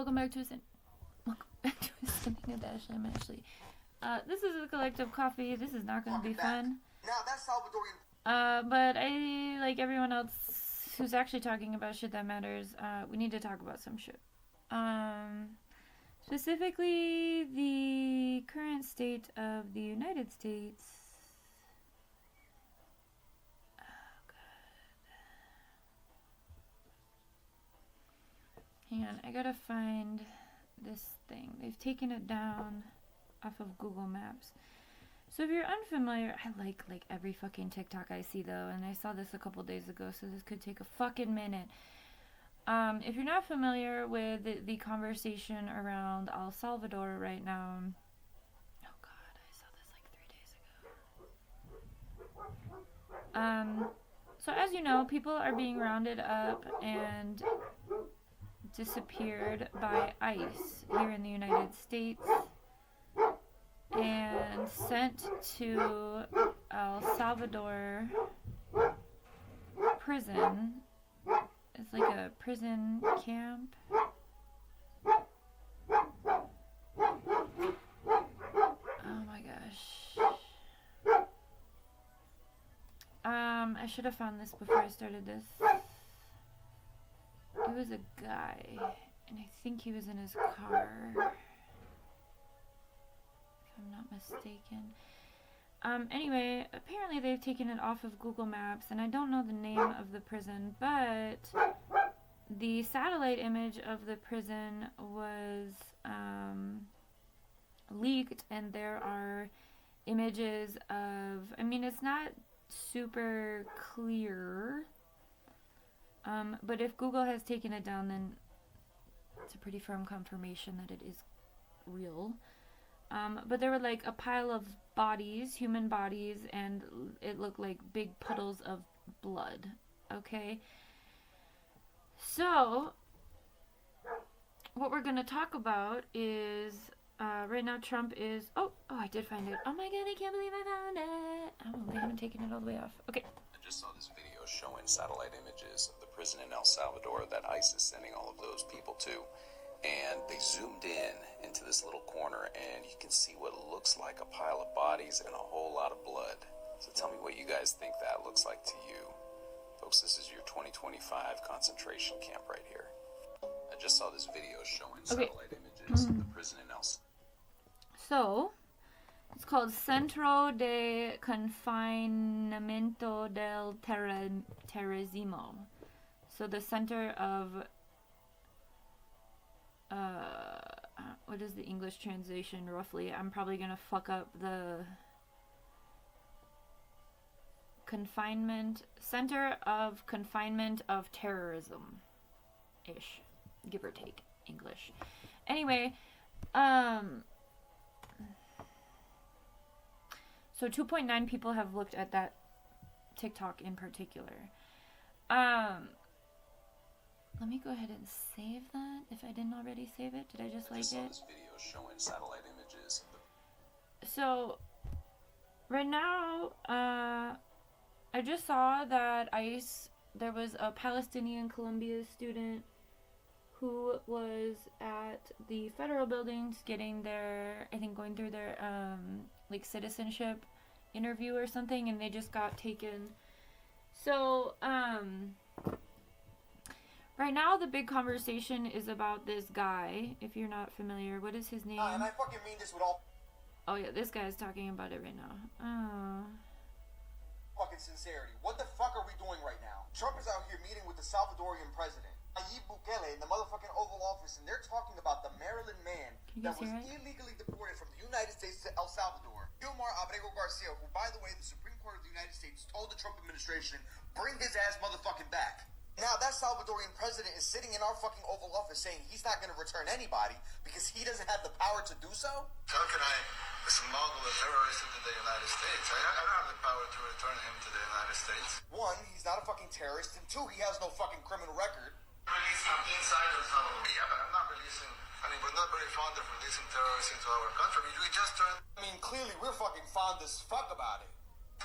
welcome back to a Sending a Dash. I'm Ashley. This is a collective coffee. This is not going to be fun. Now that's Salvadorian. But I, like everyone else who's actually talking about shit that matters, we need to talk about some shit. Specifically, the current state of the United States. Hang on, I gotta find this thing. They've taken it down off of Google Maps. So if you're unfamiliar, I like every fucking TikTok I see though, and I saw this a couple days ago, so this could take a fucking minute. If you're not familiar with the conversation around El Salvador right now, oh god, I saw this like 3 days ago. So as you know, people are being rounded up and disappeared by ICE here in the United States and sent to El Salvador prison. It's like a prison camp. Oh my gosh. I should have found this before I started this. It was a guy, and I think he was in his car, if I'm not mistaken. Anyway, apparently they've taken it off of Google Maps, and I don't know the name of the prison, but the satellite image of the prison was leaked, and there are images of, I mean, it's not super clear, but if Google has taken it down, then it's a pretty firm confirmation that it is real. But there were like a pile of bodies, human bodies, and it looked like big puddles of blood. Okay? So, what we're going to talk about is, right now Trump is, oh, I did find it. Oh my god, I can't believe I found it. Oh, they haven't taken it all the way off. Okay. I just saw this video showing satellite images of the prison in El Salvador that ICE is sending all of those people to. And they zoomed in into this little corner, and you can see what looks like a pile of bodies and a whole lot of blood. So tell me what you guys think that looks like to you. Folks, this is your 2025 concentration camp right here. I just saw this video showing satellite images of the prison in El Salvador. So, it's called Centro de Confinamiento del Terrorismo. So the center of, what is the English translation roughly? I'm probably gonna fuck up the center of confinement of terrorism ish, give or take English. Anyway, so 2.9 people have looked at that TikTok in particular. Let me go ahead and save that if I didn't already save it. Did I just like it? This video showing satellite images. So, right now, I just saw that ICE, there was a Palestinian Columbia student who was at the federal buildings getting their, I think going through their, like citizenship interview or something, and they just got taken. So, right now the big conversation is about this guy, if you're not familiar. What is his name? And I fucking mean this with all Oh yeah, this guy is talking about it right now. fucking sincerity. What the fuck are we doing right now? Trump is out here meeting with the Salvadorian president, Nayib Bukele, in the motherfucking Oval Office, and they're talking about the Maryland man that was illegally deported from the United States to El Salvador. Gilmar Abrego Garcia, who, by the way, the Supreme Court of the United States told the Trump administration, bring his ass motherfucking back. Now that Salvadorian president is sitting in our fucking Oval Office saying he's not going to return anybody because he doesn't have the power to do so? How can I smuggle a terrorist into the United States? I don't have the power to return him to the United States. One, he's not a fucking terrorist, and two, he has no fucking criminal record. Releasing inside El Salvador. Yeah, but I'm not releasing. I mean, we're not very fond of releasing terrorists into our country. We just turned. I mean, clearly we're fucking fond as fuck about it.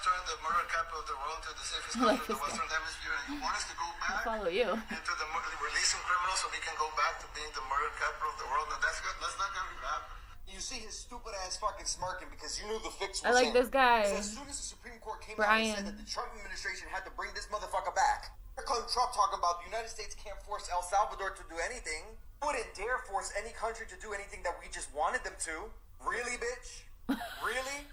Turn the murder capital of the world to the safest country of the Western Hemisphere, and you want us to go back follow you into the releasing criminals so we can go back to being the murder capital of the world. No, that's good. That's not going to happen. You see his stupid ass fucking smirking because you knew the fix was I like in. this guy. As soon as the Supreme Court came out and said that the Trump administration had to bring this motherfucker back, here comes Trump talking about the United States can't force El Salvador to do anything. Wouldn't dare force any country to do anything that we just wanted them to. Really, bitch? Really?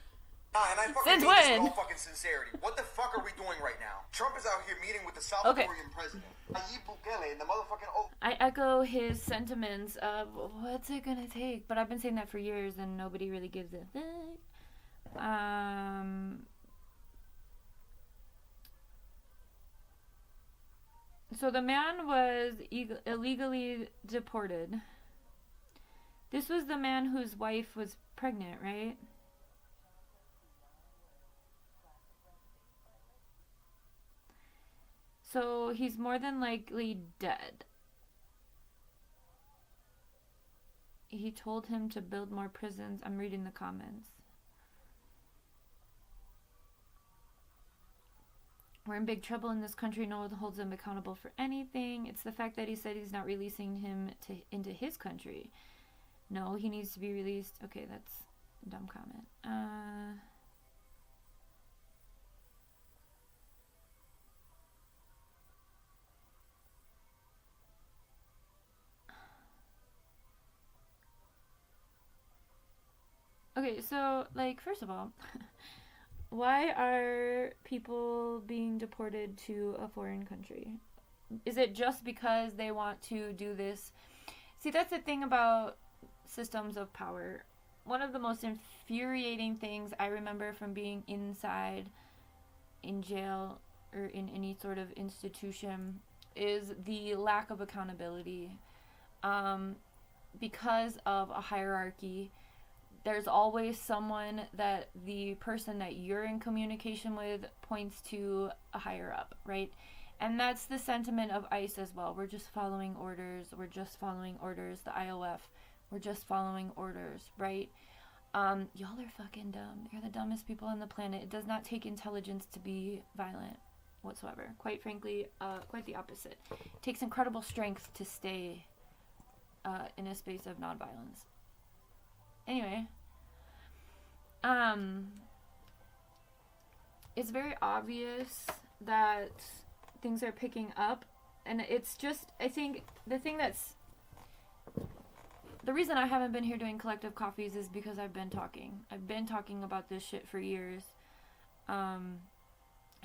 Nah, and I fucking Since mean this when? in all fucking sincerity. What the fuck are we doing right now? Trump is out here meeting with the Salvadorian president, Nayib Bukele, and the motherfucking... I echo his sentiments of what's it gonna take, but I've been saying that for years and nobody really gives a fuck. So the man was illegally deported. This was the man whose wife was pregnant, right? So he's more than likely dead. He told him to build more prisons. I'm reading the comments. We're in big trouble in this country. No one holds him accountable for anything. It's the fact that he said he's not releasing him into his country. No, he needs to be released. Okay, that's a dumb comment. Okay, so, like, first of all, why are people being deported to a foreign country? Is it just because they want to do this? See, that's the thing about systems of power. One of the most infuriating things I remember from being inside in jail or in any sort of institution is the lack of accountability. Because of a hierarchy, there's always someone that the person that you're in communication with points to a higher up, right? And that's the sentiment of ICE as well. We're just following orders. We're just following orders. The IOF, we're just following orders, right? Y'all are fucking dumb. You're the dumbest people on the planet. It does not take intelligence to be violent whatsoever. Quite frankly, quite the opposite. It takes incredible strength to stay in a space of nonviolence. Anyway, it's very obvious that things are picking up, and it's just, I think, the reason I haven't been here doing collective coffees is because I've been talking about this shit for years, and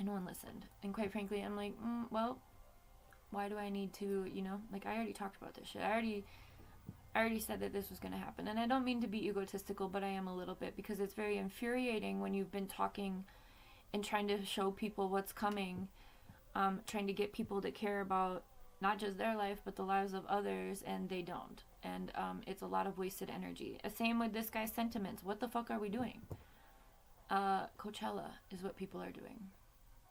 no one listened, and quite frankly, I'm like, well, why do I need to, like, I already talked about this shit, I already said that this was going to happen. And I don't mean to be egotistical, but I am a little bit, because it's very infuriating when you've been talking and trying to show people what's coming, trying to get people to care about not just their life, but the lives of others, and they don't. And it's a lot of wasted energy. Same with this guy's sentiments. What the fuck are we doing? Coachella is what people are doing.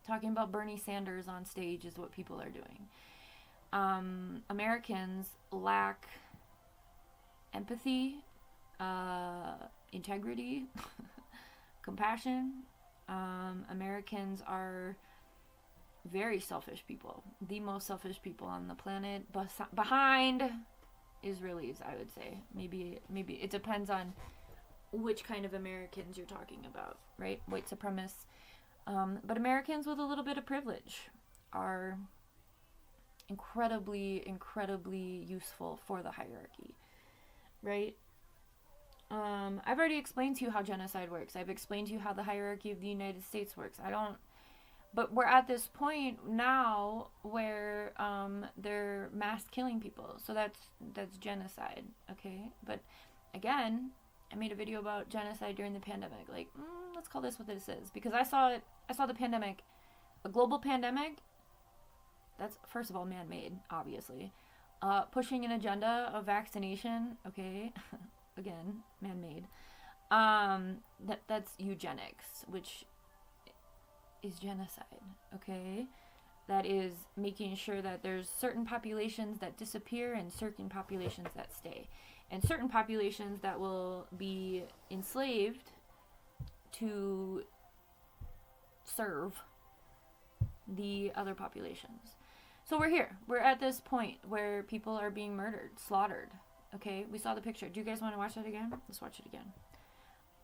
Talking about Bernie Sanders on stage is what people are doing. Americans lack empathy, integrity, compassion. Americans are very selfish people. The most selfish people on the planet, behind Israelis, I would say. Maybe it depends on which kind of Americans you're talking about, right? White supremacists. But Americans with a little bit of privilege are incredibly, incredibly useful for the hierarchy. Right? I've already explained to you how genocide works. I've explained to you how the hierarchy of the United States works. But we're at this point now where they're mass killing people. So that's genocide, okay? But again, I made a video about genocide during the pandemic. Like, let's call this what this is, because I saw the pandemic, a global pandemic. That's, first of all, man-made, obviously. Pushing an agenda of vaccination, okay, again, man-made. That's eugenics, which is genocide, okay? That is making sure that there's certain populations that disappear and certain populations that stay. And certain populations that will be enslaved to serve the other populations. So we're here. We're at this point where people are being murdered, slaughtered. Okay, we saw the picture. Do you guys want to watch that again? Let's watch it again.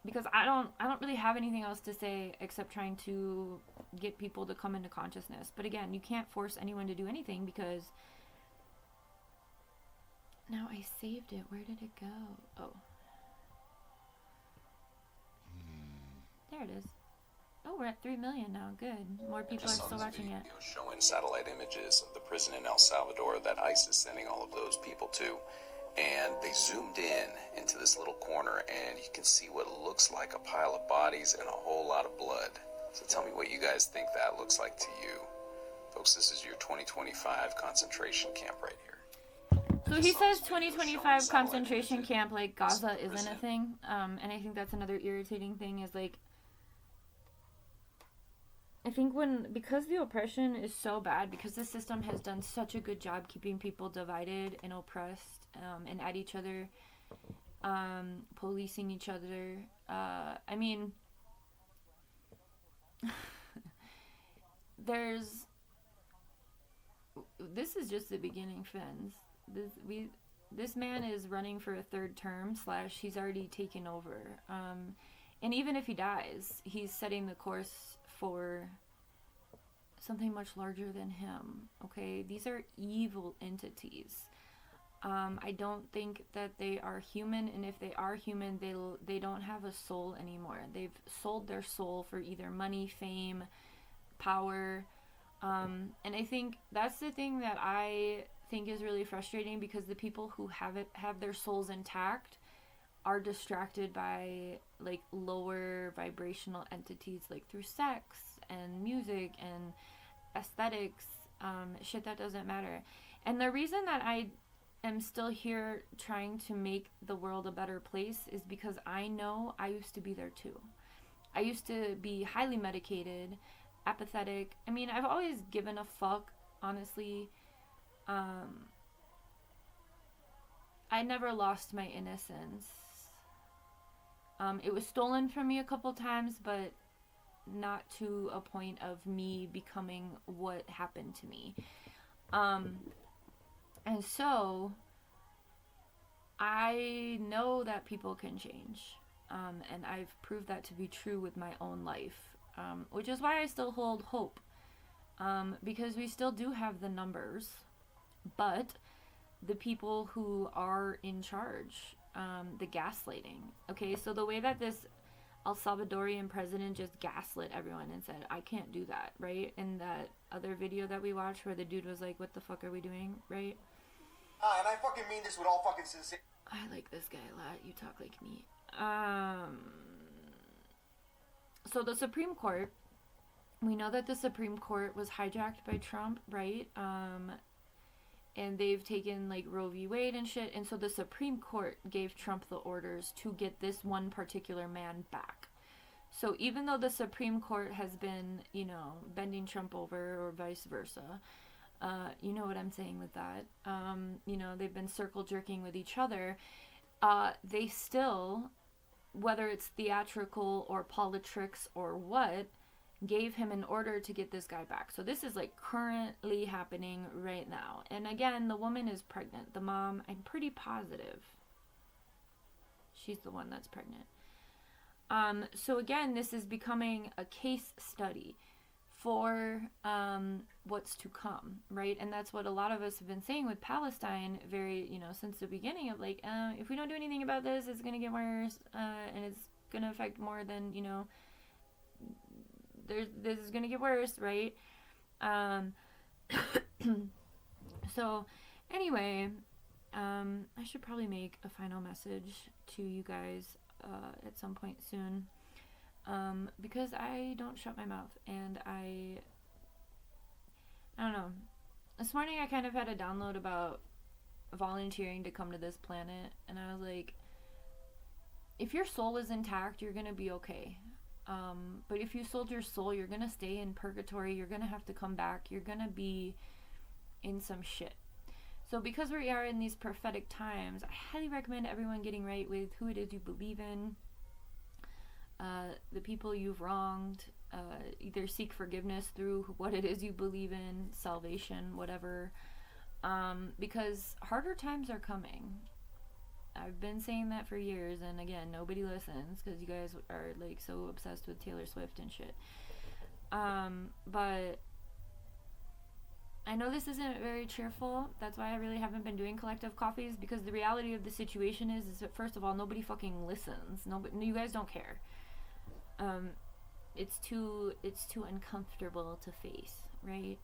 Because I don't really have anything else to say except trying to get people to come into consciousness. But again, you can't force anyone to do anything because now I saved it. Where did it go? Oh. There it is. Oh, we're at 3 million now. Good. More people are still watching it. Showing satellite images of the prison in El Salvador that ICE is sending all of those people to. And they zoomed in into this little corner, and you can see what looks like a pile of bodies and a whole lot of blood. So tell me what you guys think that looks like to you. Folks, this is your 2025 concentration camp right here. So he says 2025 concentration camp, like Gaza isn't a thing. And I think that's another irritating thing is like, I think because the oppression is so bad, because the system has done such a good job keeping people divided and oppressed, and at each other, policing each other. I mean, this is just the beginning, friends. This man is running for a third term / he's already taken over. And even if he dies, he's setting the course for something much larger than him. Okay, these are evil entities. I don't think that they are human, and if they are human, they don't have a soul anymore. They've sold their soul for either money, fame, power, and I think that's the thing that I think is really frustrating, because the people who have their souls intact are distracted by like lower vibrational entities, like through sex and music and aesthetics, shit that doesn't matter. And the reason that I am still here trying to make the world a better place is because I know I used to be there too. I used to be highly medicated, apathetic. I mean, I've always given a fuck, honestly. I never lost my innocence. It was stolen from me a couple times, but not to a point of me becoming what happened to me. And so I know that people can change. And I've proved that to be true with my own life. Which is why I still hold hope. Because we still do have the numbers. But the people who are in charge, the gaslighting. Okay, so the way that this El Salvadorian president just gaslit everyone and said, I can't do that, right? In that other video that we watched where the dude was like, what the fuck are we doing, right? And I fucking mean this with all fucking sincerity. I like this guy a lot. You talk like me. So the Supreme Court, we know that the Supreme Court was hijacked by Trump, right? And they've taken like Roe v. Wade and shit. And so the Supreme Court gave Trump the orders to get this one particular man back. So even though the Supreme Court has been, bending Trump over or vice versa, you know what I'm saying with that. They've been circle jerking with each other. They still, whether it's theatrical or politics or what, gave him an order to get this guy back. So this is like currently happening right now. And again, the woman is pregnant. The mom, I'm pretty positive she's the one that's pregnant. So again, this is becoming a case study for what's to come, right? And that's what a lot of us have been saying with Palestine since the beginning of like, if we don't do anything about this, it's going to get worse, and it's going to affect more than, this is going to get worse, right? So anyway, I should probably make a final message to you guys at some point soon, because I don't shut my mouth, and I don't know. This morning I kind of had a download about volunteering to come to this planet, and I was like, if your soul is intact, you're gonna be okay. But if you sold your soul, you're gonna stay in purgatory, you're gonna have to come back, you're gonna be in some shit. So because we are in these prophetic times, I highly recommend everyone getting right with who it is you believe in, the people you've wronged, either seek forgiveness through what it is you believe in, salvation, whatever, because harder times are coming. I've been saying that for years, and again, nobody listens because you guys are like so obsessed with Taylor Swift and shit. But I know this isn't very cheerful. That's why I really haven't been doing collective coffees, because the reality of the situation is that, first of all, nobody fucking listens. Nobody, you guys don't care. It's too uncomfortable to face, right?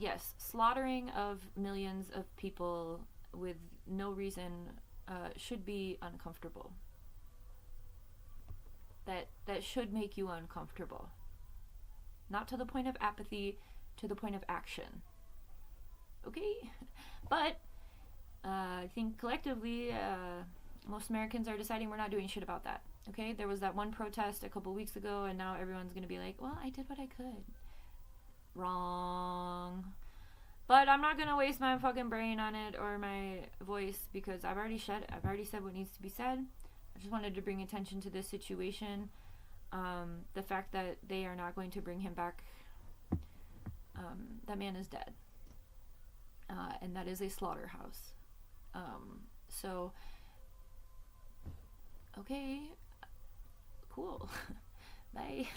Yes, slaughtering of millions of people with no reason should be uncomfortable. That should make you uncomfortable. Not to the point of apathy, to the point of action. Okay? But I think collectively, most Americans are deciding we're not doing shit about that. Okay? There was that one protest a couple weeks ago, and now everyone's gonna be like, well, I did what I could. Wrong. But I'm not gonna waste my fucking brain on it or my voice, because I've already said what needs to be said. I just wanted to bring attention to this situation. The fact that they are not going to bring him back. That man is dead. And that is a slaughterhouse. So, okay. Cool. Bye.